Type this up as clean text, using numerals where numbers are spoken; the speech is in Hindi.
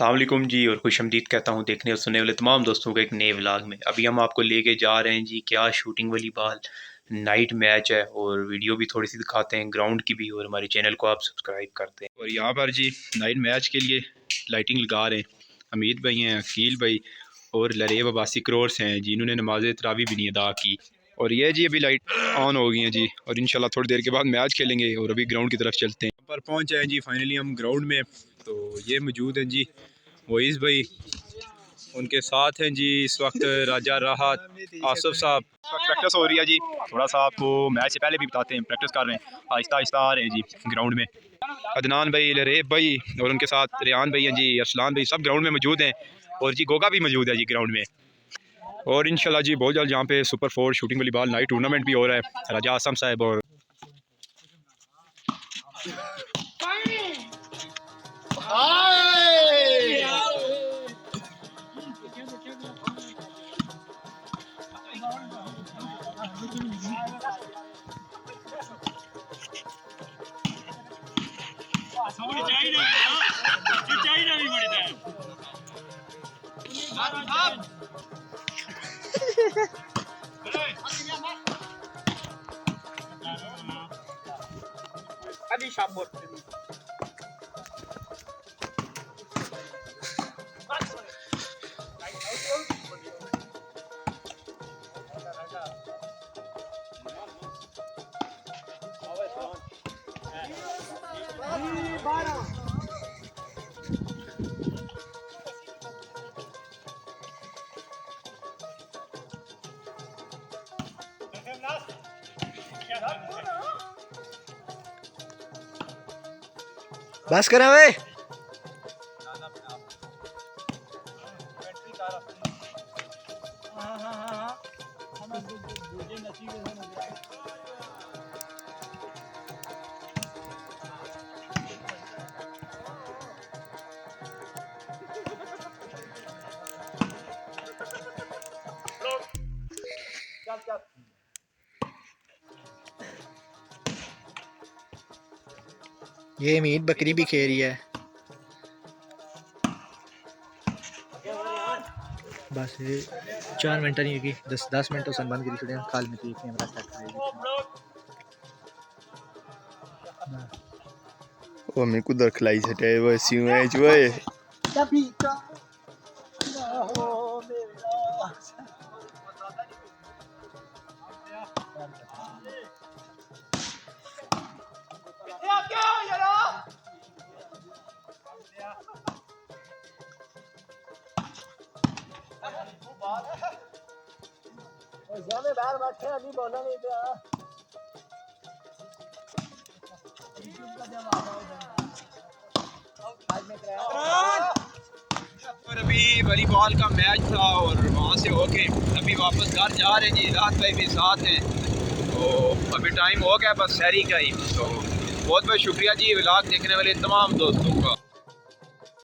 अस्सलाम वालेकुम जी और खुशमदीद कहता हूँ देखने और सुनने वाले तमाम दोस्तों को एक नए व्लॉग में। अभी हम आपको लेके जा रहे हैं जी क्या शूटिंग वाली बाल नाइट मैच है और वीडियो भी थोड़ी सी दिखाते हैं ग्राउंड की भी, और हमारे चैनल को आप सब्सक्राइब करते हैं। और यहाँ पर जी नाइट मैच के लिए लाइटिंग लगा रहे हैं हमीद भाई हैं, अकील भाई और लरेब अब्बासी क्रोर्स हैं जिन्होंने नमाज तरावी भी नहीं अदा की। और ये जी अभी लाइट ऑन हो गई हैं जी, और इंशाल्लाह थोड़ी देर के बाद मैच खेलेंगे। और अभी ग्राउंड की तरफ चलते हैं। पर पहुँचे हैं जी फाइनली हम ग्राउंड में। तो ये मौजूद हैं जी मोइज़ भाई, उनके साथ हैं जी इस वक्त राजा राहत, आसफ साहब। प्रैक्टिस हो रही है जी, थोड़ा सा आपको मैच से पहले भी बताते हैं। प्रैक्टिस कर रहे हैं, आहिस्ता आहिस्ता आ रहे हैं जी ग्राउंड में। अदनान भाई, लरेब भाई और उनके साथ रेहान भाई हैं जी, अरसलान भाई, सब ग्राउंड में मौजूद हैं। और जी गोगा भी मौजूद है जी ग्राउंड में। और इंशाल्लाह जी बहुत जल्द यहाँ पे सुपर 4 शूटिंग वाली बाल नाइट टूर्नामेंट भी हो रहा है। राजा आसम साहब और बस करें भाई। ये मीट बकरी भी खेल रही है। बस 4 मिनट नहीं होगी, 10 मिनट तो सनबंद करी छोड़े खाल में तो कैमरा सेट करेगी। वो मैं कुदर खलाई सटे वो सिउ है जोए जाने बाहर बैठे अभी बोला नहीं था। और अभी वॉलीबॉल का मैच था और वहाँ से होके अभी वापस घर जा रहे हैं जी। रात भाई भी साथ हैं, तो अभी टाइम हो गया बस शहरी का ही। तो बहुत बहुत शुक्रिया जी व्लॉग देखने वाले तमाम दोस्तों का।